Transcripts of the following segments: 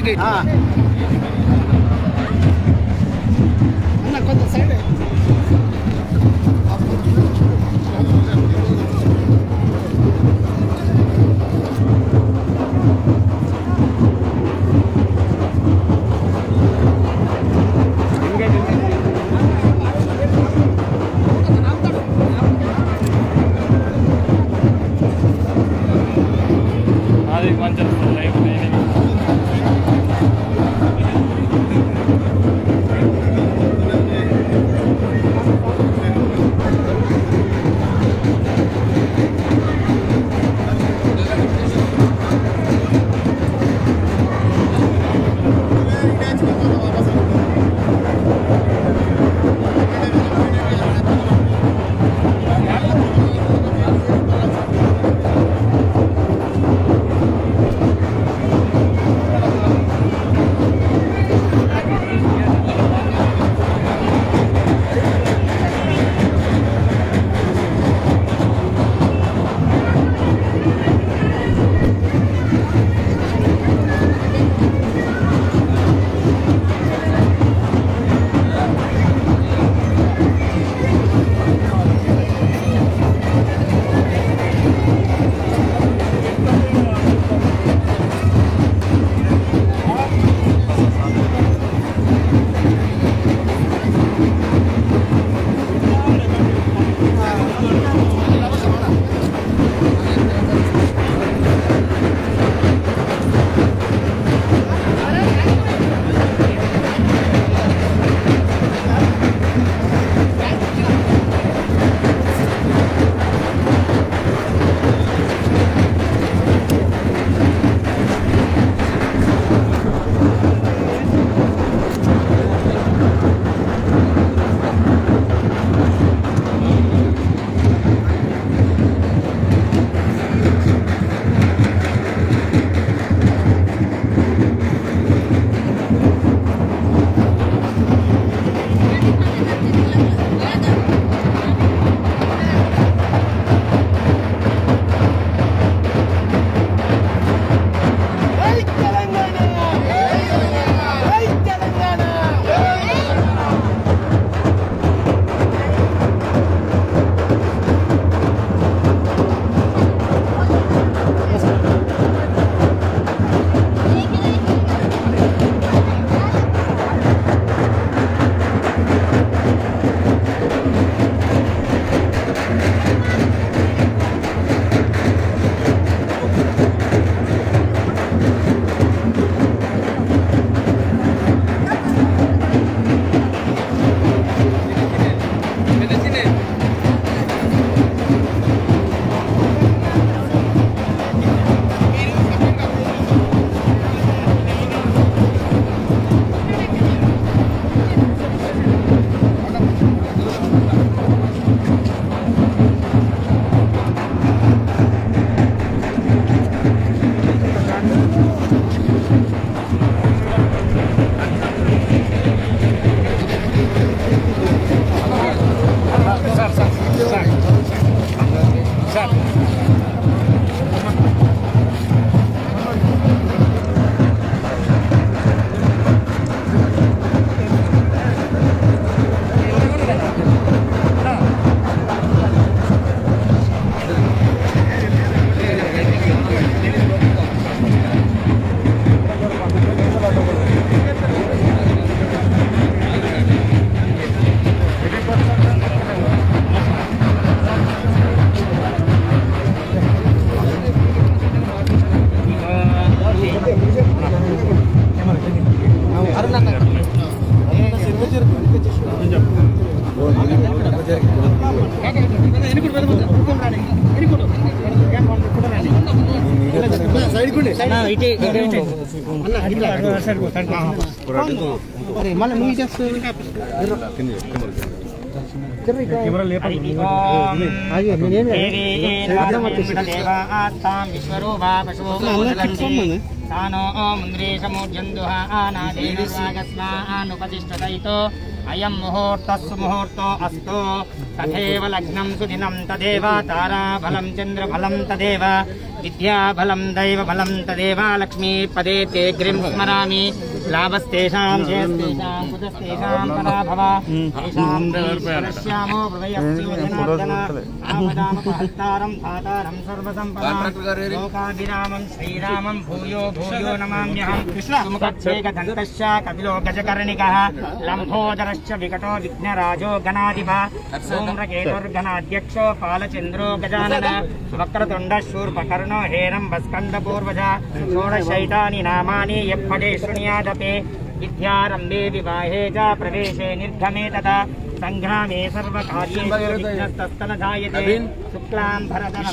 Gate అన్న కొంచెం side अयं मुहूर्तः सुमुहूर्तो अस्तु तथैव लग्नं सुदिनं तदेव ताराफलं चन्द्रफलं तदेव विद्याफलं दैवफलं तदेव लक्ष्मीपदे ते ग्रीं स्मरामि लाभस्तेषां जयस्तेषां कुतस्तेषां पराभव तेषां श्यामो हृदयस्योजनार्दन आपदामपहर्तारं धातारं सर्वसम्पदां लोकाभिरामं श्रीरामं भूयो भूयो नमाम्यहं सुमुखच्छेकदन्तश्च कपिलो गजकर्णिकः लम्भोदरश्च विकटो विघ्नराजो गणाधिपः धूम्रकेतुर्गणाध्यक्षो पालचन्द्रो गजानन वक्रतुण्डः शूर्पकर्णो हेरम्बस्कन्दपूर्वजा षोडशैतानि नामानि यः पठे शृणुयादपि विद्यारम्भे विवाहे च प्रवेशे निर्गमे तथा संग्रामे सर्वकार्येषु विघ्नस्तस्तन जायते शुक्लाम्बरधरं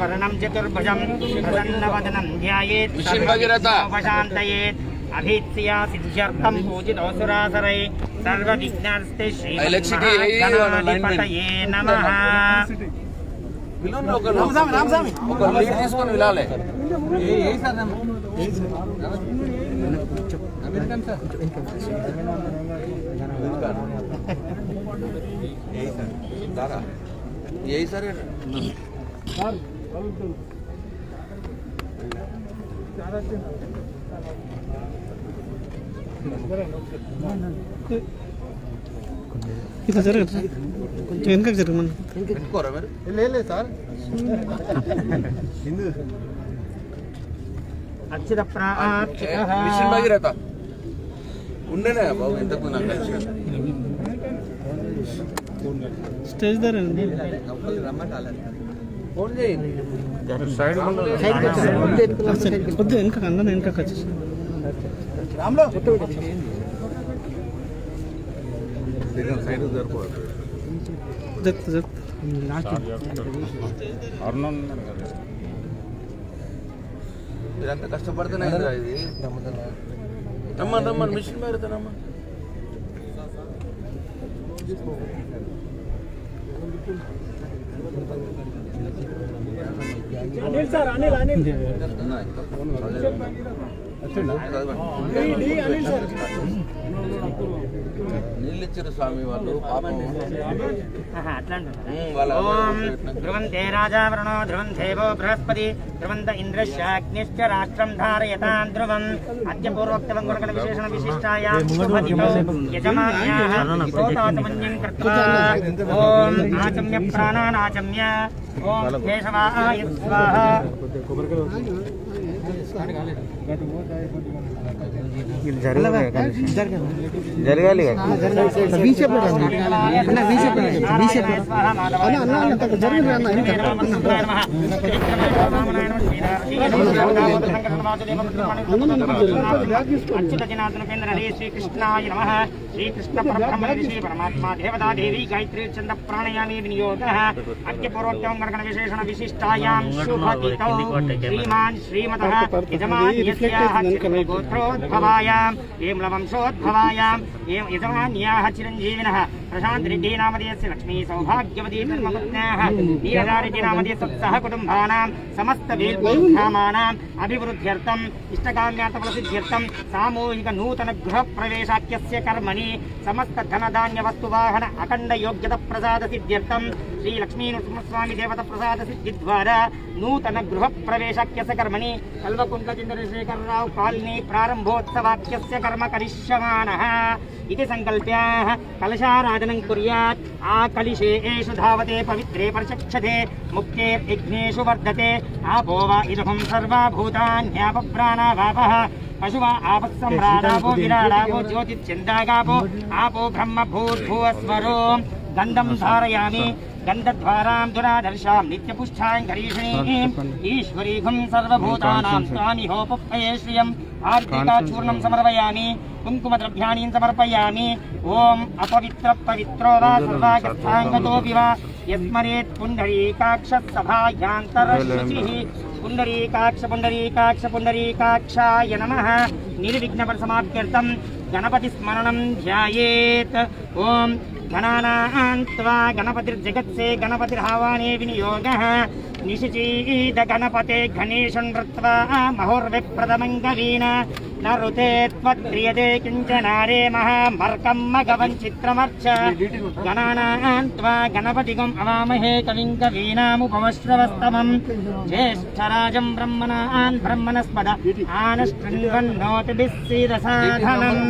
वर्णं चतुर्भुजं प्रसन्नवदनं ध्यायेत् सर्वविघ्नोपशान्तयेत् अभीत्या सिद्ध्यर्थं पूजितोऽसुरासुरै सर्वविघ्नास्ते श्रीमहागणाधिपतये नमः। రామస్వామి ఒక లీడ్ తీసుకొని విలాలే यही सर इधर जरूर इनका जरूर मन పెట్టుకోరా మరి ले सर हिंदू अक्षत प्राप्तः మిషన్ భగీరథ ఉండేనే బాబు ఇంతకు నాకు स्टेज दर ఫోన్ చేయండి సైడ్ వద్దు వెనక అందరం వెనక వచ్చేసి రామ్లో సైడ్ జరుపుకోవాలి మీరంతా కష్టపడుతూనే ఇది రమ్మని మిషన్ పెడతానమ్మా అనిల్ సార్ అనిల్ నీళ్ళు ఇచ్చారు స్వామి వాళ్ళు పాపం ధ్రువంతే రాజావరుణో ధ్రువం దేవో బృహస్పతి ధ్రువంత ఇంద్రశ్చాగ్నిశ్చ రాష్ట్రం ధారయతాం ధ్రువం అద్య పూర్వోక్తం గుణగణ విశేషణ విశిష్టాయాం శుభదితో యజమాన్యాః స్తోతాత్మన్యం కృత్వా ఓం ఆచమ్య ప్రాణానాచమ్య ఓం కేశవాయ స్వాహా జరగాలి శ్రీకృష్ణాయ నమః శ్రీకృష్ణ పరబ్రహ్మ శ్రీ పరమాత్మా దేవతా దేవి గాయత్రీ ఛంద ప్రాణయామి వినియోగః అద్యపూర్వోక్తం గణగణ విశేషణ విశిష్టాయాం శుభదితో శ్రీమాన్ శ్రీమతః యజమాన్యస్యాః గోత్రోద్భవాయాం ఏమ్లవంశోద్భవాయాం యజమాన్యాః చిరంజీవినః ప్రశాంత్ రెడ్డి నామధేయస్య లక్ష్మీ సౌభాగ్యవతీ ధర్మపత్న్యాః నీరజారెడ్డి నామధేయస్య సహ కుటుంబానాం సమస్త వేల్భూమానాం అభివృద్ధ్యర్థం ఇష్టకామ్యార్థఫలసిద్ధ్యర్థం సామూహిక నూతన గృహ ప్రవేశాఖ్యస్య కర్మణి సమస్త ధనధాన్య వస్తువాహన అఖండ యోగ్యత ప్రసాద సిద్ధ్యర్థం శ్రీ లక్ష్మీ నృసింహస్వామి దేవత ప్రసాద సిద్ధి ద్వారా నూతన గృహ ప్రవేశాఖ్యస్య కర్మణి కల్వకుంట్ల చంద్రశేఖరరావు కాలనీ ప్రారంభోత్సవాఖ్యస్య కర్మ కరిష్యమానః इति संकल्प्य कलशाराधनं कुर्यात् आकलिशे एषु धावते पवित्रे परिचक्षते मुक्ते यज्ञेषु वर्धते आपो वा इदहं सर्वा भूतान्यापप्राणावापः पशुवा आपस्सम्राडापो विराडापो ज्योतिश्चन्द्रागापो आपो ब्रह्म भूर्भुवस्वरो गन्धं धारयामि गन्धद्वारां दुरादर्शां नित्यपुष्ठां करीषणीं ईश्वरीघं सर्वभूतानां स्वामिहोपप्पये श्रियम् आर्तिकाचूर्णं समर्पयामि कुङ्कुमद्रव्याणि समर्पयामि ॐ अपवित्र पवित्रो वा सर्वागस्थाङ्गतोऽपि वा यस्मरेत् पुण्डरीकाक्षसभायान्तरशुचिः पुण्डरीकाक्ष पुण्डरीकाक्ष पुण्डरीकाक्षाय नमः निर्विघ्नपरिसमाप्त्यर्थं गणपतिस्मरणं ध्यायेत् ॐ गणानान्त्वा गणपतिर्जगत्से गणपतिर्हावाने विनियोगः निशिचीद गणपते गणेशं नृत्वा महोर्विप्रदमङ्गवीन न ऋते त्वत्क्रियते किञ्चनारे महामर्कं मघवन् चित्रमर्च गणानां त्वा गणपतिगुम् अवामहे कविं कवीनामुपमश्रवस्तमम् ज्येष्ठराजं ब्रह्मणान् ब्रह्मणस्पद आनशृण्वन्नोतिभिः सीदसाधनम्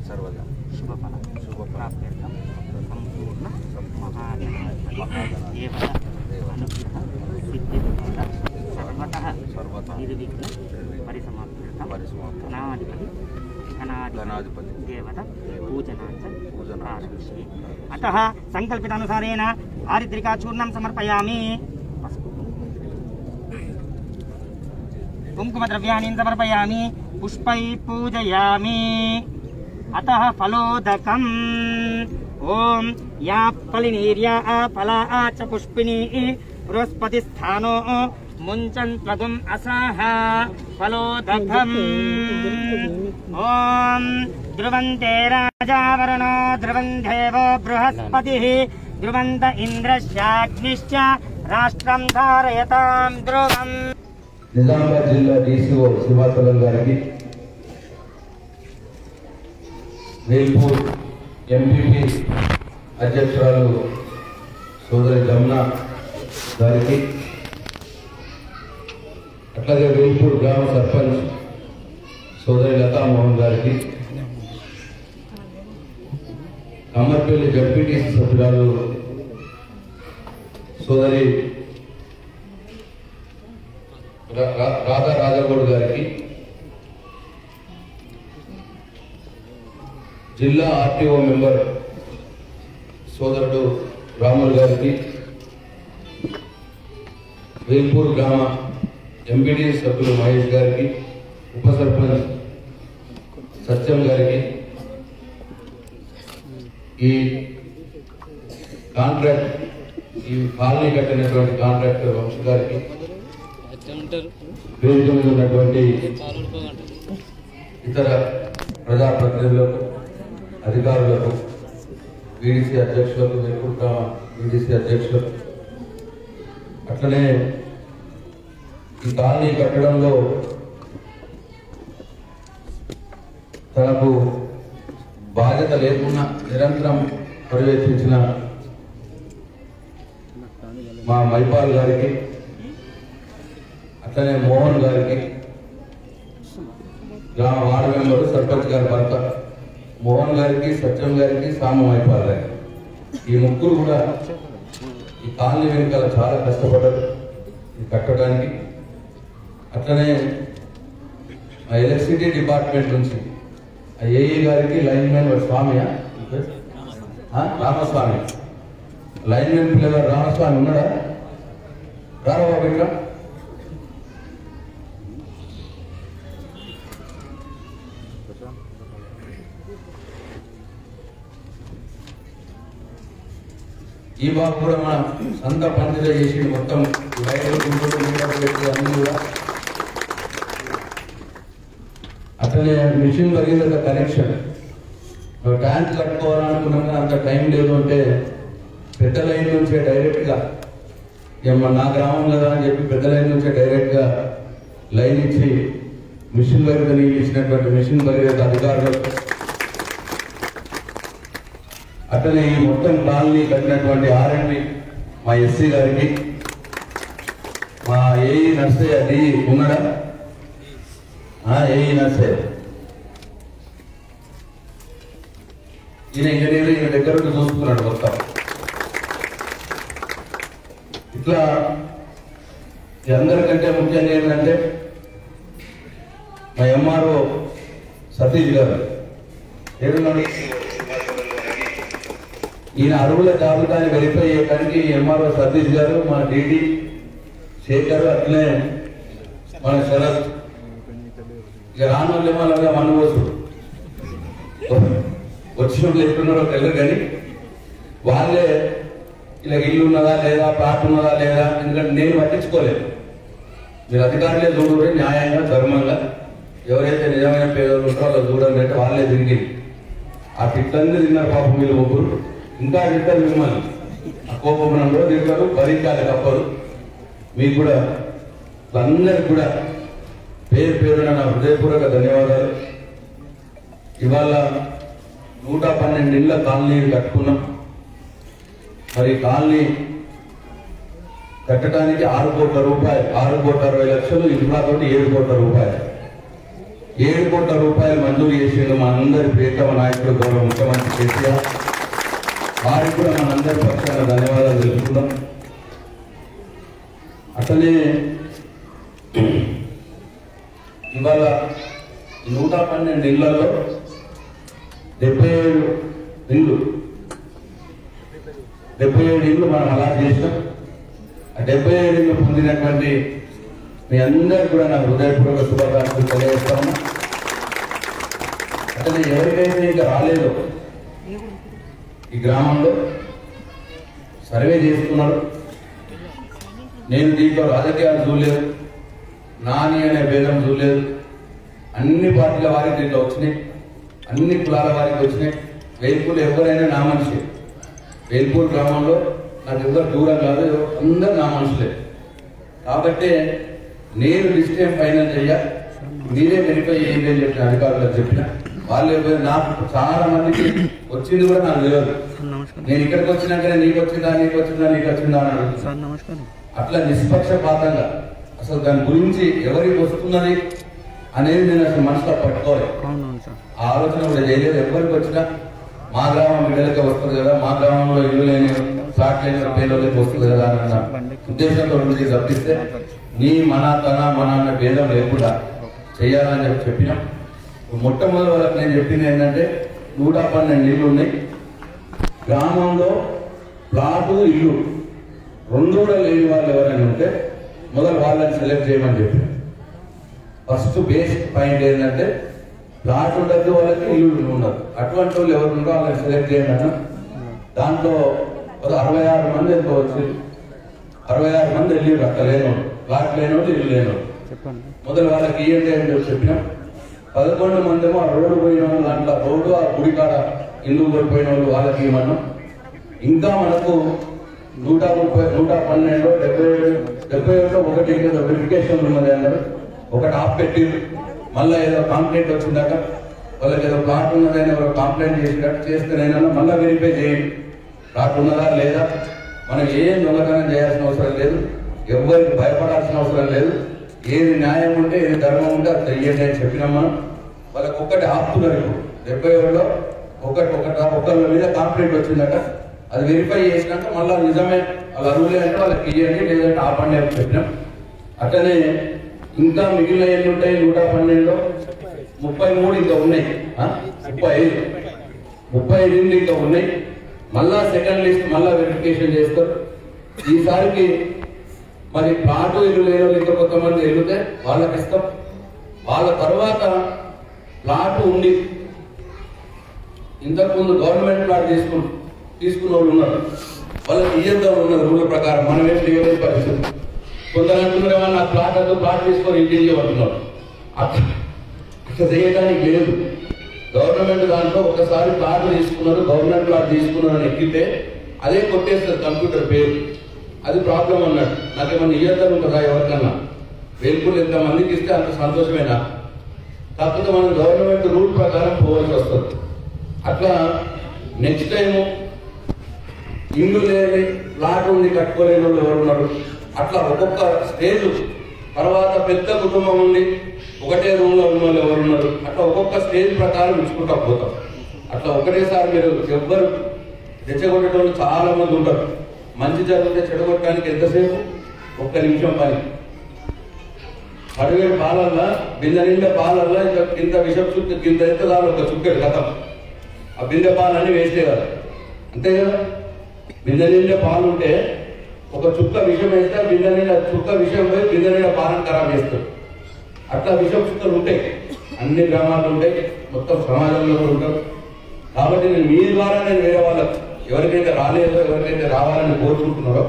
सर्वदा शुभफल शुभप्राप्त्यर्थं संपूर्ण महादेवता अनुग्रह सिद्धिर्भवतः सर्वतः निर्विघ्न परिसमाप्त्यर्थं गणाधिपति देवता पूजनाञ्च प्रारक्ष्ये। अतः संकल्पितानुसारेण आरिद्रिकाचूर्णं समर्पयामि। कुङ्कुमद्रव्याणि समर्पयामि। पुष्पैः पूजयामि। अतः फलोदकम् ओम या फलिनीर्या फला च पुष्पिनी बृहस्पतिस्थानो मुञ्चन् त्वगुम् असाः फलोदकम् ओम ध्रुवन्ते राजावरणो ध्रुवन् देवो बृहस्पतिः ध्रुवन्त इन्द्रश्चाग्निश्च राष्ट्रं धारयतां ध्रुवम्। నిజామాబాద్ జిల్లా డీసీఓ శ్రీవాత్సలం గారికి, వేల్పూర్ ఎంపీపీ అధ్యక్షురాలు సోదరి జమున గారికి, అట్లాగే వేల్పూర్ గ్రామ సర్పంచ్ సోదరి లతామోహన్ గారికి, కమ్మర్పల్లి జడ్పీటీసీ సభ్యురాలు సోదరి రాధా రాజగౌడ్ గారికి, జిల్లా ఆర్టీఓ మెంబర్ సోదరుడు రాములు గారికి, వేల్పూర్ గ్రామ ఎంపీడీ సభ్యులు మహేష్ గారికి, ఉప సర్పంచ్ సత్యం గారికి, ఈ కాంట్రాక్ట్ ఈ కాలనీ కట్టినటువంటి కాంట్రాక్టర్ వంశ గారికి, వేదిక మీద ఉన్నటువంటి ఇతర ప్రజాప్రతినిధులకు, అధికారులకు, వీడీసీ అధ్యక్షులకు, వేల్పూర్ గ్రామ వీడీసీ అధ్యక్షులకు, అట్లనే ఈ కాలనీ కట్టడంలో తనకు బాధ్యత లేకుండా నిరంతరం పర్యవేక్షించిన మా మైపాల్ గారికి, అట్లనే మోహన్ గారికి, గ్రామ వార్డు మెంబరు సర్పంచ్ గారి భర్త మోహన్ గారికి, సత్యం గారికి, సామ మైపాల్ గారికి, ఈ ముగ్గురు కూడా ఈ కాలనీ వెనుకాల చాలా కష్టపడ్డారు ఇది కట్టడానికి. అట్లనే ఎలక్ట్రిసిటీ డిపార్ట్మెంట్ నుంచి ఏఈ గారికి, లైన్ మ్యాన్ స్వామియా రామస్వామి, లైన్ మ్యాన్ పిల్లగారు రామస్వామి ఉన్నాడా? రారా బాబు ఇక్కడ. ఈ బాబు కూడా మన సొంత పనిలో చేసి మొత్తం లైట్లు గుంటూరు మీటర్ పెట్టి అన్ని కూడా. అట్లనే మిషన్ జరిగిన కనెక్షన్ ట్యాంక్ కట్టుకోవాలనుకున్నాం కానీ అంత టైం లేదు అంటే పెద్ద లైన్ నుంచే డైరెక్ట్గా నా గ్రామం కదా అని చెప్పి పెద్ద లైన్ నుంచే డైరెక్ట్గా లైన్ ఇచ్చి మిషన్ భగీరథ నీళ్ళు ఇచ్చినటువంటి మిషన్ భగీరథ అధికారులకు, అట్లనే ఈ మొత్తం కాలనీ కట్టినటువంటి ఆర్ఎండ్బి మా ఎస్సీ గారికి, మా ఏఈ నర్సయ్య డి ఉన్నాడా? ఏఈ నర్సయ్య ఈయన ఇంజనీర్, ఈయన దగ్గర చూసుకున్నాడు మొత్తం. ఇట్లా అందరికంటే ముఖ్యంగా ఏంటంటే మా ఎంఆర్ఓ సతీష్ గారు ఏడున్నాడు, ఈయన అరువుల జాబితాని వెరిఫై చేయడానికి ఎంఆర్ఓ సతీష్ గారు, మా డిడి శేఖర్, అట్లనే మన శరత్, ఇక రాను వాళ్ళేమో అలాగే మనకోసు వచ్చిన వాళ్ళు ఎక్కడున్నారో తెలియదు కానీ వాళ్ళే ఇలా ఇల్లు ఉన్నదా లేదా, ప్లాట్ ఉన్నదా లేదా, ఎందుకంటే నేను పట్టించుకోలేదు. మీరు అధికారులే చూడండి న్యాయంగా ధర్మంగా ఎవరైతే నిజమైన పేదలు ఉంటారో వాళ్ళు చూడండి అంటే వాళ్ళే తిరిగి ఆ తిట్లన్నీ తిన్నారు పాపం మీరు ముగ్గురు, ఇంకా తింటారు మిమ్మల్ని. ఆ కోపం కూడా తింటారు, భరించాలి తప్పదు. మీకు కూడా అందరికి కూడా పేరు పేరున నా హృదయపూర్వక ధన్యవాదాలు. ఇవాళ 112 ఇళ్ల కాలనీ కట్టుకున్నాం. మరి కాలనీ కట్టడానికి 6 కోట్ల రూపాయలు, 6,60,00,000 ఇన్ఫ్రాతోటి 7 కోట్ల రూపాయలు, 7 కోట్ల రూపాయలు మంజూరు చేసిండు మా అందరి ప్రియతమ నాయకుడు గౌరవ ముఖ్యమంత్రి కేసీఆర్. వారికి కూడా మనందరి పక్షాన ధన్యవాదాలు తెలుపుతున్నాం. అట్లనే ఇవాళ 112 ఇళ్లలో 77 ఇళ్ళు మనం అలా చేసినాం. ఆ 77 ఇళ్ళు పొందినటువంటి మీ అందరికీ కూడా నా హృదయపూర్వక శుభాకాంక్షలు తెలియజేస్తాను. అట్లనే ఎవరికైతే ఇంకా రాలేదో ఈ గ్రామంలో సర్వే చేస్తున్నారు. నేను దీంట్లో రాజకీయాలు చూడలేదు, నాని అనే భేదం చూడలేదు. అన్ని పార్టీల వారికి దీంట్లో వచ్చినాయి, అన్ని కులాల వారికి వచ్చినాయి. వేల్పూర్ ఎవరైనా నా మనిషి. వేల్పూర్ గ్రామంలో నాకు ఎవరు దూరం కాదు, అందరు నా మనుషులే. కాబట్టి నేను లిస్ట్ ఏం ఫైనల్ చెయ్య, మీరే వెరిఫై చేయండి అని చెప్పిన అధికారులకు చెప్పిన. వాళ్ళు నాకు చాలా మందికి వచ్చింది కూడా నాకు తెలియదు. నేను ఇక్కడికి వచ్చినాకనే నీకు వచ్చిందా అని అడుగుతున్నాను. అట్లా నిష్పక్షపాతంగా అసలు దాని గురించి ఎవరికి వస్తున్నది అనేది నేను అసలు మనసులో పట్టుకోవాలి. ఆ ఆలోచన కూడా చేయలేదు. ఎవరికి వచ్చినా మా గ్రామం బిడ్డలకే వస్తుంది కదా, మా గ్రామంలో ఇల్లు లేని ఫ్లాట్ లేని పేదలకి వస్తుంది కదా అన్న ఉద్దేశంతో ఉంటుంది తప్పిస్తే మన అన్న భేదం లేకుండా చేయాలని చెప్పినాం. మొట్టమొదటి వాళ్ళకి నేను చెప్పింది ఏంటంటే 112 ఇళ్ళు ఉన్నాయి గ్రామంలో. ప్లాటు ఇల్లు 2 కూడా లేని వాళ్ళు ఎవరైనా ఉంటే మొదలు వాళ్ళని సెలెక్ట్ చేయమని చెప్పిన. ఫస్ట్ బేస్ పాయింట్ ఏంటంటే ప్లాట్ ఉండదు, వాళ్ళకి ఇల్లు ఉండదు. అటువంటి వాళ్ళు ఎవరు ఉండో వాళ్ళని సెలెక్ట్ చేయండి అన్న. దాంట్లో 66 మంది ఎంతో వచ్చింది. 66 మంది వెళ్ళి అక్కడ లేనోడు, ప్లాట్ లేనోడు, ఇల్లు లేనోడు. మొదలు వాళ్ళకి ఇయ్యండి అని చెప్పినాం. 11 మంది ఏమో ఆ రోడ్డు పోయిన వాళ్ళు, దాంట్లో రోడ్డు ఆ గుడికాడ ఇల్లు కోల్పోయిన వాళ్ళు వాళ్ళకి ఇవ్వమన్నాం. ఇంకా మనకు 112, 77 ఒకటి ఏదో వెరిఫికేషన్ ఉన్నది అన్నారు. ఒకటి ఆఫ్ పెట్టింది. మళ్ళీ ఏదో కంప్లైంట్ వచ్చిందాక వాళ్ళకి ఏదో ప్లాట్ ఉన్నదని ఎవరో కంప్లైంట్ చేసినట్టు చేస్తేనైనా మళ్ళీ వెరిఫై చేయండి, ప్లాట్ ఉన్నదా లేదా. మనం ఏం దొంగతనం చేయాల్సిన అవసరం లేదు, ఎవరికి భయపడాల్సిన అవసరం లేదు. ఏది న్యాయం ఉంటే ఏది ధర్మం ఉంటే అది చెయ్యండి అని చెప్పినాం మనం. వాళ్ళకి ఒక్కటి ఆపుతున్నారు. ఇప్పుడు 77లో ఒకళ్ళ మీద కంప్లైంట్ వచ్చిందట. అది వెరిఫై చేసినాక మళ్ళీ నిజమే వాళ్ళు అరువులే అంటే వాళ్ళకి ఇవ్వండి, లేదంటే ఆపండి అని చెప్పినాం. అట్లనే ఇంకా మిగిలిన ఎన్ని ఉంటాయి 112లో 33 ఇంకా ఉన్నాయి, 35 ఇళ్ళు ఇంకా ఉన్నాయి. మళ్ళా సెకండ్ లిస్ట్ మళ్ళా వెరిఫికేషన్ చేస్తారు. ఈసారికి మరి ప్లాటు ఇల్లు లేని వాళ్ళు ఇంకా కొంతమంది వెళ్తే వాళ్ళకి ఇస్తాం. వాళ్ళ తర్వాత ప్లాటు ఉండి ఇంతకుముందు గవర్నమెంట్ ప్లాట్ తీసుకున్న వాళ్ళు ఉన్నారు, వాళ్ళకి ఇయ్యద్దాం ఉన్నారు. రూల్ ప్రకారం మనం ఏం చేయలేదు పరిస్థితి. కొందరు అంటున్నారు ఏమన్నా నాకు ప్లాట్ వద్దు, ప్లాట్ తీసుకొని ఇంటి చేయమంటున్నారు. అట్లా చేయడానికి లేదు. గవర్నమెంట్ దాంట్లో ఒకసారి ప్లాట్ తీసుకున్నారు, గవర్నమెంట్ ప్లాట్ తీసుకున్నారు అని ఎక్కితే అదే కొట్టేస్తారు కంప్యూటర్ పేరు. అది ప్రాబ్లం అన్నట్టు. నాకేమన్నా ఇయ్యద్దాం ఉంటుందా ఎవరికన్నా? వేల్పూర్లు ఎంతమందికి ఇస్తే అంత సంతోషమేనా? కాకపోతే మనం గవర్నమెంట్ రూల్ ప్రకారం పోవాల్సి వస్తుంది. అట్లా నెక్స్ట్ టైము ఇల్లు లేని ప్లాట్ ఉంది కట్టుకోలేని వాళ్ళు ఎవరున్నారు, అట్లా ఒక్కొక్క స్టేజ్ తర్వాత పెద్ద కుటుంబం ఉండి ఒకటే రూమ్ లో ఉన్న వాళ్ళు ఎవరున్నారు, అట్లా ఒక్కొక్క స్టేజ్ ప్రకారం ఇచ్చుకుంటా పోతాం. అట్లా ఒకటేసారి మీరు ఎవ్వరు తెచ్చగొట్టేటోళ్ళు చాలా మంది ఉంటారు. మంచి జరిగితే చెడగొట్టడానికి ఎంతసేపు? 1 నిమిషం పని. అడుగు పాలల్లా బిందె నిండా పాలల్లా ఇంకా కింద విషం చుట్టూ కింద అయితే దాని ఒక చుక్కడు కథం. ఆ బిందె పాలన్నీ వేస్తే కదా, అంతే కదా. బిందె నిండా పాలు ఉంటే ఒక చుక్క విషం వేస్తే బిందె నిండా చుక్క విషం పోయి బిందె నిండా పాలను ఖరాబ్ చేస్తారు. అట్లా విషం చుక్కలు ఉంటాయి, అన్ని గ్రామాలు ఉంటాయి, మొత్తం సమాజంలో కూడా ఉంటారు. కాబట్టి నేను మీ ద్వారా నేను వేరే వాళ్ళకు ఎవరికైతే రాలేదో, ఎవరికైతే రావాలని కోరుకుంటున్నారో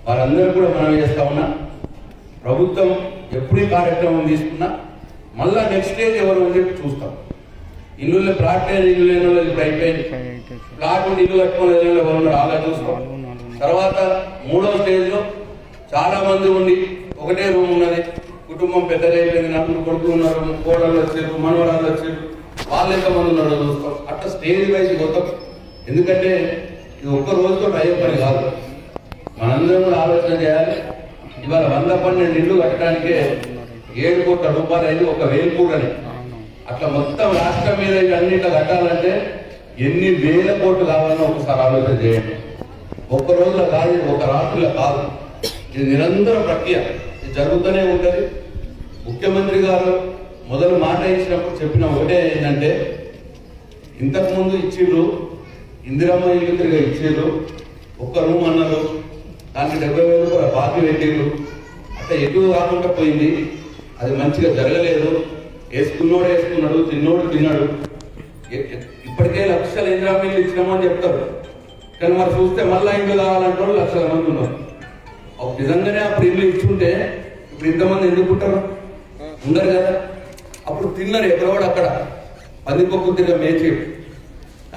వారందరూ కూడా మనం చేస్తా ఉన్నా. ప్రభుత్వం ఎప్పుడు ఈ కార్యక్రమం తీసుకున్నా మళ్ళా నెక్స్ట్ స్టేజ్ ఎవరు అని చెప్పి చూస్తాం. ఇల్లు ప్లాట్ లేని ఇల్లు లేని వాళ్ళు ఇప్పుడు అయిపోయింది. ప్లాట్ ఉండి ఇల్లు కట్టుకుని ఎవరు ఉన్నారు అలా చూస్తాం. తర్వాత 3వ స్టేజ్ లో చాలా మంది ఉండి ఒకటే రూమ్ ఉన్నది, కుటుంబం పెద్దగా అయిపోయింది, 4 కొడుకులు ఉన్నారు, కోడళ్ళు వచ్చారు, మనవరాళ్ళు వచ్చారు, వాళ్ళు ఎంతమంది ఉన్నారో చూస్తాం. అట్లా స్టేజ్ వైజ్ పోతాం. ఎందుకంటే ఇది ఒక్క రోజుతో అయ్యే పని కాదు. మనందరం కూడా ఆలోచన చేయాలి. ఇవాళ 112 ఇళ్ళు కట్టడానికే 7 కోట్ల రూపాయలు అయింది, ఒక వేల్పూడని. అట్లా మొత్తం రాష్ట్రం మీద అన్నింటిలో కట్టాలంటే ఎన్ని వేల కోట్లు కావాలన్నా ఒకసారి ఆలోచన చేయండి. ఒక్క రోజులో కాదు, ఒక రాత్రిలో కాదు, ఇది నిరంతర ప్రక్రియ, ఇది జరుగుతూనే ఉంటుంది. ముఖ్యమంత్రి గారు మొదలు మాట ఇచ్చినప్పుడు చెప్పిన ఒకటే ఏంటంటే, ఇంతకుముందు ఇచ్చిర్రు, ఇందిరమ్మ ఇల్లు తిరిగి ఇచ్చిర్రు, ఒక్క రూమ్ అన్నారు, దానికి 70,000 బాకీ పెట్టిర్రు, అట్లా ఎక్కువ కాకుండా పోయింది, అది మంచిగా జరగలేదు, వేసుకున్నోడు వేసుకున్నాడు, తిన్నోడు తిన్నాడు. ఇప్పటికే లక్షల ఇందిరమ్మ ఇల్లు ఇచ్చినామని చెప్తారు, కానీ మరి చూస్తే మళ్ళా ఇల్లు కావాలంటే లక్షల మంది ఉన్నారు. నిజంగానే అప్పుడు ఇల్లు ఇచ్చుంటే ఇప్పుడు ఇంతమంది ఎందుకుంటారు? ఉండరు కదా. అప్పుడు తిన్నారు ఎక్కడోడు అక్కడ, 10 కొద్దిగా మేచేడు.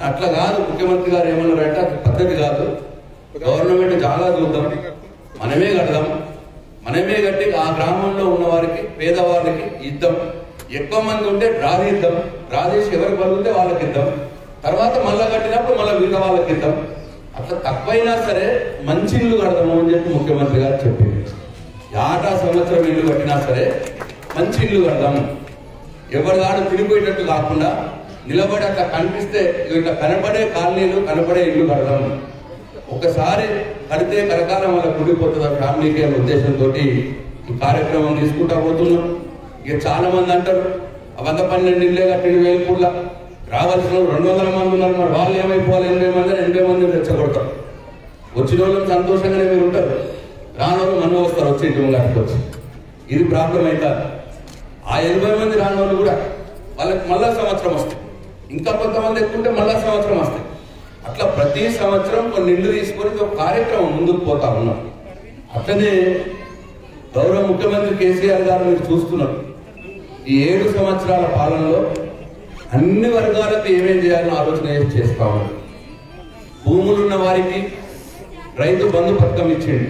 అట్లా కాదు, ముఖ్యమంత్రి గారు ఏమన్నారంటే అది పద్ధతి కాదు, గవర్నమెంట్ చాలా చూద్దాం, మనమే కడదాం, మనమే కట్టి ఆ గ్రామంలో ఉన్న వారికి పేదవారికి ఇద్దాం, ఎక్కువ మంది ఉంటే డ్రా తీద్దాం, డ్రా చేసి ఎవరికి పలుకుంటే వాళ్ళకి ఇద్దాం, తర్వాత మళ్ళా కట్టినప్పుడు మళ్ళీ మిగతా వాళ్ళకి ఇద్దాం, అట్లా తక్కువైనా సరే మంచి ఇల్లు కడదాము అని చెప్పి ముఖ్యమంత్రి గారు చెప్పింది. ఏటా సంవత్సరం ఇల్లు కట్టినా సరే మంచి ఇల్లు కడదాము, ఎవరి దాడు తిరిగిపోయేటట్టు కాకుండా నిలబడి అట్లా కనిపిస్తే ఇట్లా కనపడే కాలనీలు కనపడే ఇల్లు కడదాము. ఒకసారి కడితే కరకాలం వల్ల కుడిపోతుంది ఫ్యామిలీకి అనే ఉద్దేశంతో ఈ కార్యక్రమం తీసుకుంటా పోతున్నాం. ఇక చాలా మంది అంటారు 112 ఇళ్ళే కట్టిన వేల్పూర్లా రావాల్సిన 200 మంది ఉన్నారు, మరి వాళ్ళు ఏమైపోవాలి, 80 మంది 80 మందిని రెచ్చగొడతారు. వచ్చిన వాళ్ళని సంతోషంగానే మీరు ఉంటారు, రాని వాళ్ళు మనం వస్తారు, వచ్చి ఇంటి కట్టుకోవచ్చు. ఇది ప్రాబ్లం అవుతుంది. ఆ 80 మంది రాని వాళ్ళు కూడా వాళ్ళకి మళ్ళా సంవత్సరం వస్తాయి, ఇంకా కొంతమంది ఎక్కుంటే మళ్ళా సంవత్సరం వస్తాయి. అట్లా ప్రతి సంవత్సరం కొన్ని ఇళ్ళు తీసుకొని ఒక కార్యక్రమం ముందుకు పోతా ఉన్నాం. అట్లనే గౌరవ ముఖ్యమంత్రి కేసీఆర్ గారు మీరు చూస్తున్నారు, ఈ 7 సంవత్సరాల పాలనలో అన్ని వర్గాలకు ఏమేం చేయాలని ఆలోచన చేస్తా ఉన్నారు. భూములున్న వారికి రైతు బంధు పథకం ఇచ్చింది,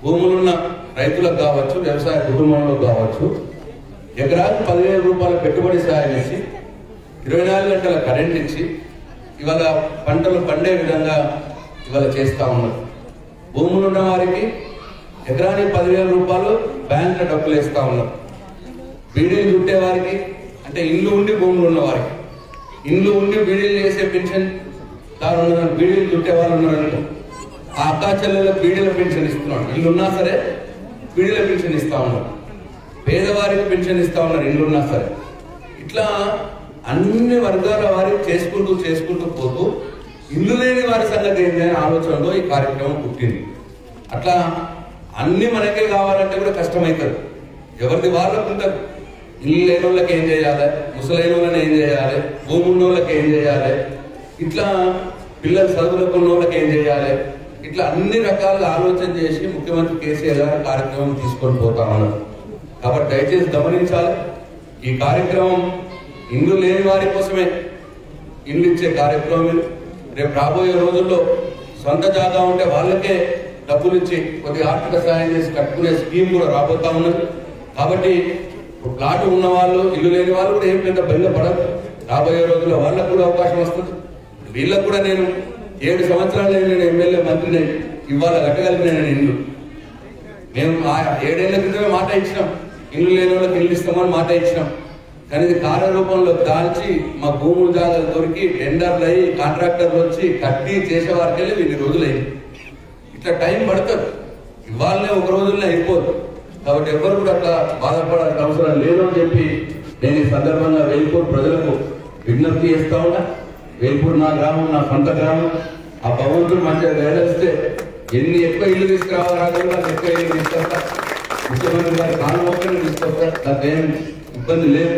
భూములున్న రైతులకు కావచ్చు, వ్యవసాయ కుటుంబంలో కావచ్చు, ఎకరాకు 10,000 రూపాయల పెట్టుబడి సాయం ఇచ్చి 24 గంటల కరెంట్ ఇచ్చి ఇవాళ పంటలు పండే విధంగా ఇవాళ చేస్తా ఉన్నారు. భూములు ఉన్న వారికి ఎకరానికి 10,000 రూపాయలు బ్యాంకులో డబ్బులు వేస్తా ఉన్నారు. బీడీలు చుట్టే వారికి, అంటే ఇల్లు ఉండి భూములు ఉన్న వారికి, ఇల్లు ఉండి బీడీలు చేసే పెన్షన్ దాని ఉన్న బీడీలు చుట్టే వాళ్ళు ఉన్నారంటే ఆ అక్కా చెల్లెలకు బీడీల పెన్షన్ ఇస్తున్నాడు. ఇల్లు ఉన్నా సరే బీడీల పెన్షన్ ఇస్తా ఉన్నారు, పేదవారికి పెన్షన్ ఇస్తా ఉన్నారు ఇల్లు ఉన్నా సరే. ఇట్లా అన్ని వర్గాల వారికి చేసుకుంటూ పోతూ ఇల్లు లేని వారి సంగతి ఏంటి అనే ఆలోచనలో ఈ కార్యక్రమం పుట్టింది. అట్లా అన్ని మనకే కావాలంటే కూడా కష్టమవుతుంది, ఎవరిది వాళ్ళకు ఉంటుంది. ఇల్లు లేని వాళ్ళకి ఏం చేయాలి, ముసలైన వాళ్ళని ఏం చేయాలి, భూమి ఉన్న వాళ్ళకి ఏం చేయాలి, ఇట్లా పిల్లలు చదువులకు ఉన్న వాళ్ళకి ఏం చేయాలి, ఇట్లా అన్ని రకాలుగా ఆలోచన చేసి ముఖ్యమంత్రి కేసీఆర్ గారు కార్యక్రమం తీసుకొని పోతా ఉన్నారు. కాబట్టి దయచేసి గమనించాలి, ఈ కార్యక్రమం ఇల్లు లేని వారి కోసమే ఇల్లు ఇచ్చే కార్యక్రమం. రేపు రాబోయే రోజుల్లో సొంత జాగా ఉంటే వాళ్ళకే డబ్బులు ఇచ్చి కొద్దిగా ఆర్థిక సహాయం చేసి కట్టుకునే స్కీమ్ కూడా రాబోతా ఉన్నది. కాబట్టి ప్లాట్ ఉన్న వాళ్ళు, ఇల్లు లేని వాళ్ళు కూడా ఏం పెద్ద బెంగపడదు, రాబోయే రోజుల్లో వాళ్ళకు కూడా అవకాశం వస్తుంది. వీళ్ళకు కూడా నేను 7 సంవత్సరాలు నేను ఎమ్మెల్యే మంత్రిని, ఇవాళ కట్టగలిగిన నేను ఇల్లు. మేము 7 ఏళ్ల క్రితమే మాట ఇచ్చినాం, ఇల్లు లేని వాళ్ళకి ఇల్లు ఇస్తామని మాట ఇచ్చినాం. కానీ ఇది కార్యరూపంలో దాల్చి మా భూములు జాగాలు దొరికి టెండర్లు అయ్యి కాంట్రాక్టర్లు వచ్చి కట్టి చేసేవారికి వెళ్ళి 2 రోజులైంది. ఇట్లా టైం పడుతుంది, ఇవాళనే ఒక రోజుల్లో అయిపోదు. కాబట్టి ఎవరు కూడా అట్లా బాధపడాల్సిన అవసరం లేదు అని చెప్పి నేను ఈ సందర్భంగా వేల్పూర్ ప్రజలకు విజ్ఞప్తి చేస్తా ఉన్నా. వేల్పూర్ నా గ్రామం, నా సొంత గ్రామం. ఆ భగవంతుడు మంచిగా వేడిస్తే ఎన్ని ఎక్కువ ఇల్లు తీసుకురావాలి, ఎక్కువ ఇల్లు తీసుకొస్తా, ముఖ్యమంత్రి గారి కానుమోక్కని తీసుకొస్తా, నాకేం ఇబ్బంది లేదు.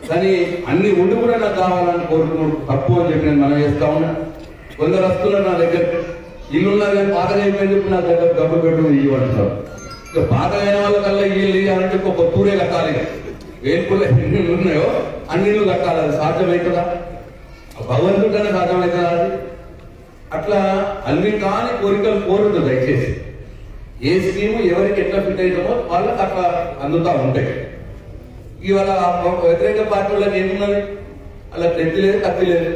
కానీ అన్ని ఉండి కూడా నాకు కావాలని కోరుకున్నాడు తప్పు అని చెప్పి నేను మనం చేస్తా ఉన్నా. కొందరు వస్తున్నారు నా దగ్గర, ఇల్లున్నా కానీ పాతగా అయిపోయింది చెప్పి నా దగ్గర డబ్బు పెట్టు ఇవ్వంటారు. ఇక పాత అయిన వాళ్ళకల్లా ఇల్లు ఇవ్వాలంటే ఒక తూరే కట్టాలి. వేల్పుల్లో ఎన్ని ఉన్నాయో అన్ని ఇల్లు కట్టాలి. అది సాధ్యమవుతుందా? భగవంతుడికన్నా సాధ్యమవుతుందా? అది అట్లా అన్ని కాని కోరికలు కోరద్దు దయచేసి. ఏ స్కీము ఎవరికి ఎట్లా ఫిట్ అవుతామో వాళ్ళకి అట్లా అందుతా ఉంటాయి. ఇవాళ వ్యతిరేక పార్టీ వాళ్ళకి ఏమున్నది? అలా తెత్తి లేదు, కత్తి లేదు,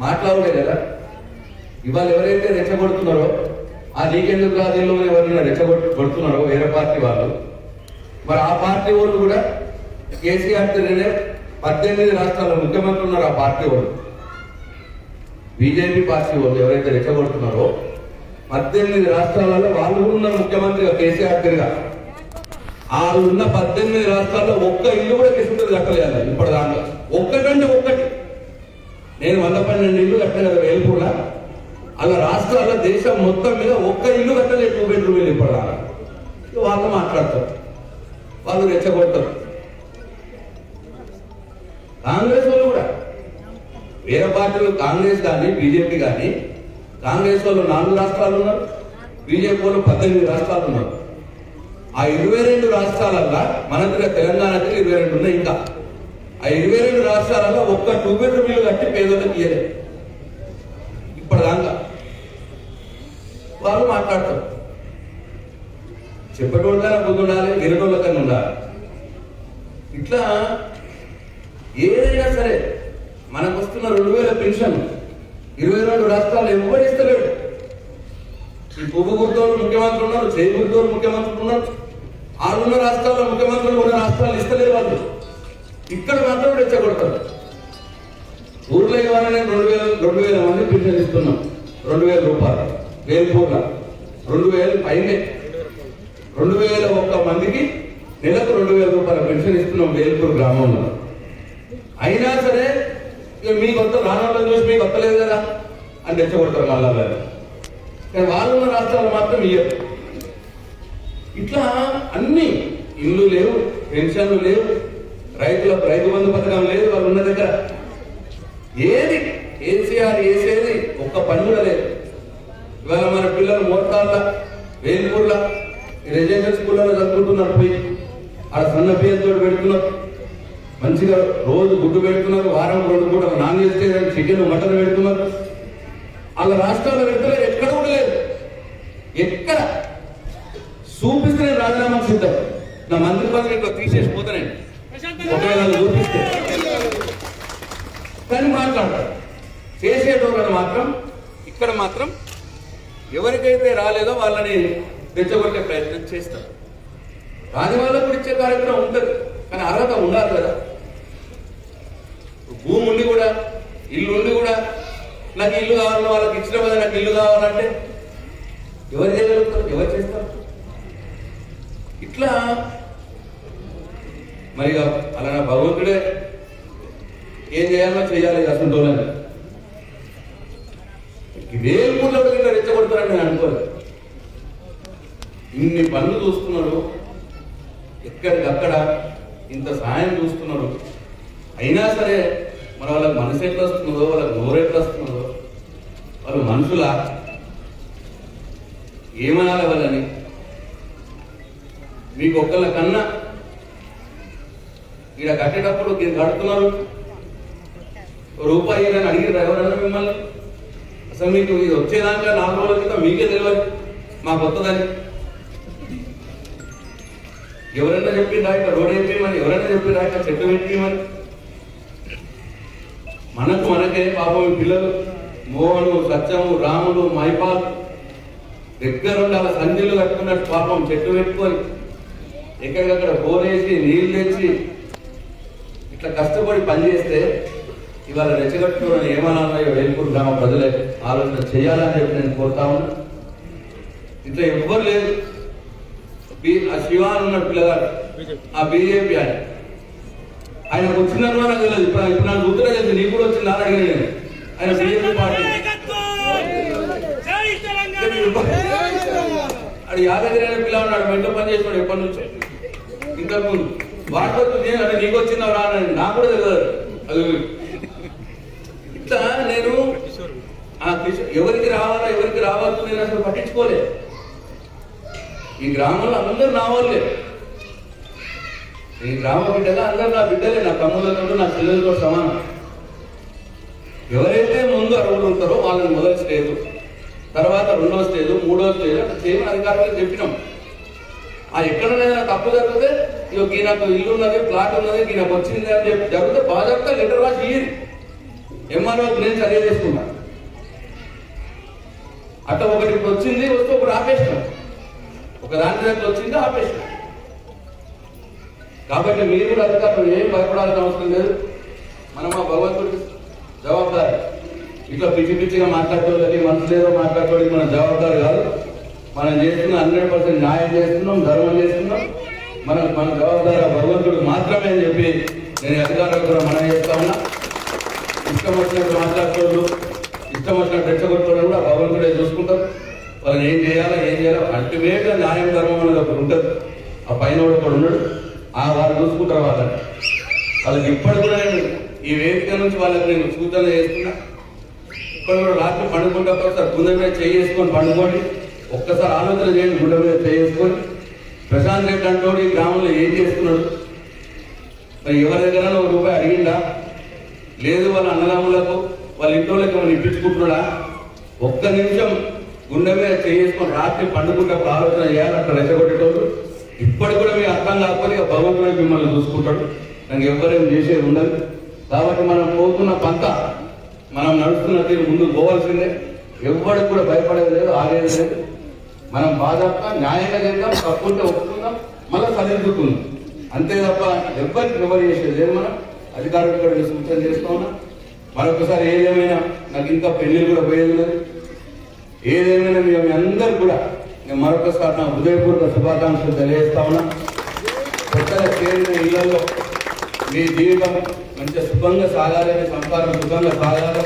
మాట్లాడలే కదా. ఇవాళ ఎవరైతే రెచ్చగొడుతున్నారో ఆ నీకెందుకు రాజుల్లో ఎవరైనా రెచ్చగొడుతున్నారో వేరే పార్టీ వాళ్ళు, మరి ఆ పార్టీ వాళ్ళు కూడా కేసీఆర్ తిరిగినే 18 రాష్ట్రాల ముఖ్యమంత్రి ఉన్నారు. ఆ పార్టీ వాళ్ళు బీజేపీ పార్టీ వాళ్ళు ఎవరైతే రెచ్చగొడుతున్నారో 18 రాష్ట్రాలలో వాళ్ళు కూడా ఉన్నారు ముఖ్యమంత్రిగా కేసీఆర్ తిరిగా. వాళ్ళు ఉన్న 18 రాష్ట్రాల్లో ఒక్క ఇల్లు కూడా కిసుకుతుంది కట్టలేదు ఇప్పుడు. దాంట్లో ఒక్కటంటే ఒక్కటి. నేను 112 ఇల్లు కట్టాను కదా వేల్పూర్లా. అలా రాష్ట్రాల దేశం మొత్తం మీద ఒక్క ఇల్లు కట్టలేదు 2 బెడ్రూమ్ ఇల్లు ఇప్పుడు. వాళ్ళు మాట్లాడతారు, వాళ్ళు రెచ్చగొడతారు. కాంగ్రెస్ వాళ్ళు కూడా వేరే పార్టీలు, కాంగ్రెస్ కానీ బీజేపీ కానీ, కాంగ్రెస్ వాళ్ళు 4 రాష్ట్రాలు ఉన్నారు, బీజేపీ వాళ్ళు 18 రాష్ట్రాలు ఉన్నారు. ఆ 22 రాష్ట్రాలల్లో మన దగ్గర తెలంగాణకి 22 ఉన్నాయి. ఇంకా ఆ 22 రాష్ట్రాలలో ఒక్క 2 బెడ్రూమ్ ఇల్లు కట్టి పేదోళ్ళకి ఇయ్యలేదు ఇప్పటిదాకా. వాళ్ళు మాట్లాడతారు. చెప్పేటోళ్ళకన్నా బుద్ధి ఉండాలి, వినటోళ్ళకన్నా ఉండాలి. ఇట్లా ఏదైనా సరే మనకు వస్తున్న 2000 పెన్షన్ 22 రాష్ట్రాలు ఎవరు ఇస్తలేడు. ఈ పువ్వు గుర్తోళ్ళు ముఖ్యమంత్రులు ఉన్నారు, చేయి గుర్తోళ్ళు ముఖ్యమంత్రులు ఉన్నారు. 6 రాష్ట్రాల్లో ముఖ్యమంత్రులు ఉన్న రాష్ట్రాలు ఇస్తలేరు వాళ్ళు. ఇక్కడ మాత్రం రెచ్చగొడతారు. ఊర్లో ఇవాళ నేను 2000 మంది పెన్షన్ ఇస్తున్నాం. 2000 రూపాయలు వేల్పూర్లో 2000 పైనే 2001 మందికి నెలకు 2000 రూపాయల పెన్షన్ ఇస్తున్నాం వేల్పూర్ గ్రామంలో. అయినా సరే మీ కొత్త రాష్ట్రాల్లో చూసి మీకు వస్తలేదు కదా అని రెచ్చగొడతారు మళ్ళా. కానీ వాళ్ళు ఉన్న రాష్ట్రాలు మాత్రం ఇయ్యరు. ఇట్లా అన్ని ఇల్లు లేవు, పెన్షన్లు లేవు, రైతులకు రైతు బంధు పథకం లేదు వాళ్ళు ఉన్న దగ్గర. ఏది కేసీఆర్ వేసేది ఒక్క పని కూడా లేదు. ఇవాళ మన పిల్లలు మోటార్ల వేల్పూర్ల రెసిడెన్షియల్ స్కూళ్ళలో చదువుకుంటున్నారు. పోయి ఆడ సన్న పిల్లలతో పెడుతున్నారు. మంచిగా రోజు గుడ్డు పెడుతున్నారు, వారం 2 పూటలు నాన్ వెజిటేరియన్ చికెన్ మటన్ పెడుతున్నారు. వాళ్ళ రాష్ట్రాల్లో పెడతలేదు, ఎక్కడ కూడా లేదు. ఎక్కడ చూపిస్తే నేను రాజీనామాకు సిద్ధం. నా మంత్రి పదవి ఇట్లా తీసేసి పోతానండి ఒకవేళ చూపిస్తే. కానీ మాట్లాడతారు చేసేటోళ్ళని మాత్రం ఇక్కడ మాత్రం ఎవరికైతే రాలేదో వాళ్ళని రెచ్చగొట్టే ప్రయత్నం చేస్తారు. రాని వాళ్ళకు కూడా ఇచ్చే కార్యక్రమం ఉంటుంది, కానీ అర్హత ఉండాలి కదా. భూమి ఉండి కూడా, ఇల్లు ఉండి కూడా నాకు ఇల్లు కావాలన్నా వాళ్ళకి ఇచ్చిన కదా నాకు ఇల్లు కావాలంటే ఎవరు చేయగలుగుతారు? ఎవరు చేస్తారు? ఇట్లా మరి అలా భగవంతుడే ఏం చేయాలో చేయాలి అసలు. వేల్పూర్లో ఇట్లా రెచ్చగొడతారని నేను అనుకోలేదు. ఇన్ని పనులు చూస్తున్నారు, ఎక్కడికక్కడ ఇంత సాయం చూస్తున్నారు. అయినా సరే మరి వాళ్ళకి మనసు ఎట్లా వస్తున్నదో, వాళ్ళకి నోరు ఎట్లా వస్తున్నదో, వాళ్ళు మనుషులా ఏమనాలి వాళ్ళని? మీకు ఒక్కళ్ళ కన్నా ఇక్కడ కట్టేటప్పుడు కడుతున్నారు రూపాయి అని అడిగిన ఎవరన్నా మిమ్మల్ని? అసలు మీకు ఇది వచ్చేదాకా 4 రోజుల క్రితం మీకే తెలియదు మాకు వస్తుందని. ఎవరైనా చెప్పిందా ఇక్కడ రోడ్ వేయమని? ఎవరైనా చెప్పిందా ఇక్కడ చెట్టు పెట్టిమని? మనకే పాపం ఈ పిల్లలు మోహను, సత్యము, రాములు, మైపాల్ దగ్గరుండి అలా సంధిలు కట్టుకున్నట్టు పాపం చెట్టు పెట్టుకొని ఎక్కడికక్కడ బోరేసి నీళ్ళు తెచ్చి ఇట్లా కష్టపడి పనిచేస్తే ఇవాళ రెచ్చగట్టుకోవడం ఏమన్నాయో వేల్పూర్ గ్రామ ప్రజలే ఆలోచన చేయాలని చెప్పి నేను కోరుతా ఉన్నా. ఇట్లా ఎవ్వరు లేదు. ఆ శివాన్ ఉన్న పిల్లగాడు ఆ బీజేపీ ఆయనకు వచ్చిందనో నాకు తెలియదు. ఇప్పుడు నాకు గుర్తుగా తెలిసి నీకు కూడా వచ్చిందా అని అడిగిన నేను. ఆయన బీజేపీ పార్టీ అది యాదగిరి అనే పిల్ల ఉన్నాడు, మెంటో పని చేస్తున్నాడు ఎప్పటి నుంచో. ఇంతకుముందు వాటితో నేను అంటే నీకు వచ్చిందా రా అని నాకు కూడా తెలియదు. అది ఇట్లా నేను ఎవరికి రావాలా ఎవరికి రావద్దు నేను అసలు పట్టించుకోలేదు. ఈ గ్రామంలో అందరూ నా వాళ్ళే. ఈ గ్రామ బిడ్డగా అందరూ నా బిడ్డలే, నా తమ్ముళ్ళతో నా చెల్లెలతో సమానం. ఎవరైతే ముందు అర్హులు ఉంటారో వాళ్ళని మొదటి స్టేజ్, తర్వాత రెండో స్టేజ్, మూడో స్టేజ్ అట్లా చేయమని అధికారులకు చెప్పినాం. ఎక్కడైనా తప్పు జరిగితే ఈయనకు ఇల్లు ఉన్నది, ప్లాట్ ఉన్నది, ఈయనకు వచ్చింది అని చెప్పి జరిగితే బాధ్యత లెటర్ రాసి ఇయ్యి, ఎంఆర్ఓకి నేను చర్య చేసుకున్నా. అట్లా ఒకటి వచ్చింది, వస్తే ఒకటి ఆపేసినాం, ఒక దాని దగ్గర వచ్చింది ఆపేసినాం. కాబట్టి మీరు కూడా అధికారులు ఏం భయపడాల్సిన అవసరం లేదు. మనం ఆ భగవంతుడికి జవాబుదారి. ఇట్లా పిచ్చి పిచ్చిగా మాట్లాడుకోవాలి, మనసు లేదో మాట్లాడుకోవడానికి మన జవాబుదారి కాదు. మనం చేస్తున్న 100% న్యాయం చేస్తున్నాం, ధర్మం చేస్తున్నాం. మన జవాబుదారి భగవంతుడు మాత్రమే అని చెప్పి నేను అధికారులకు కూడా మనం చేస్తా ఉన్నా. ఇష్టం వచ్చినట్టు మాట్లాడుకోవద్దు, ఇష్టం వచ్చినట్టు రెచ్చగొట్టుకోవడం కూడా భగవంతుడే చూసుకుంటారు. వాళ్ళని ఏం చేయాలో అల్టిమేట్గా న్యాయం ధర్మం అనేది ఒకటి ఉంటుంది. ఆ పైన ఒకటి ఉన్నాడు, వాళ్ళు చూసుకుంటారు. వాళ్ళకి ఇప్పటి కూడా నేను ఈ వేదిక నుంచి వాళ్ళకి నేను సూచన చేస్తున్నా. ఇప్పుడు కూడా రాత్రి పండుకుంటే ఒకసారి గుండె మీద చేసుకొని పండుకోండి, ఒక్కసారి ఆలోచన చేయండి. గుండె మీద చేసుకొని ప్రశాంత్ రెడ్డి అంటోడు ఈ గ్రామంలో ఏం చేస్తున్నాడు, మరి ఎవరి దగ్గర ₹1 అడిగిందా, లేదు వాళ్ళ అన్నదమ్ములకు వాళ్ళ ఇంట్లోకి మనం ఇప్పించుకుంటున్నాడా? ఒక్క నిమిషం గుండె మీద చేసుకొని రాత్రి పండుకుంటే ఆలోచన చేయాలి. అక్కడ రెచ్చగొట్టేటోళ్ళు ఇప్పటి కూడా మీకు అర్థం కాకపోతే భగవంతుడే మిమ్మల్ని చూసుకుంటాడు. నాకు ఎవరేం చేసేది ఉండదు. కాబట్టి మనం పోతున్న పంత, మనం నడుస్తున్న తీరు ముందుకు పోవాల్సిందే. ఎవరికి కూడా భయపడేది లేదు, ఆగేది లేదు. మనం బాధగా న్యాయంగా చేద్దాం, తప్పుంటే ఒప్పుకుందాం, మళ్ళీ సరిదిద్దుకుందాం. అంతే తప్ప ఎవరికి ఎవరు చేసేది లేదు. మనం అధికారులు కూడా సూచన చేస్తూ ఉన్నాం. మరొకసారి ఏదేమైనా నాకు ఇంకా పెళ్లిళ్ళు కూడా పోయేది లేదు. ఏదేమైనా మీ అందరు కూడా నేను మరొకసారి నా హృదయపూర్వక శుభాకాంక్షలు తెలియజేస్తా ఉన్నా. కొత్తగా చేరిన ఇళ్లలో మీ జీవితం మంచిగా శుభంగా సాగాలి, మీ సంసారం శుభంగా సాగాలి,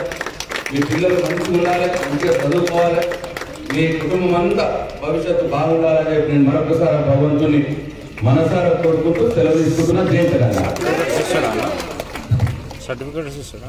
మీ పిల్లలు మంచిగా ఉండాలి, మంచిగా చదువుకోవాలి, మీ కుటుంబం అంతా భవిష్యత్తు బాగుండాలని చెప్పి నేను మరొకసారి భగవంతుని మనసారా కోరుకుంటూ సెలవు తీసుకుంటున్నా. జయించగలరా సర్టిఫికేట్స్ ఇస్తారా?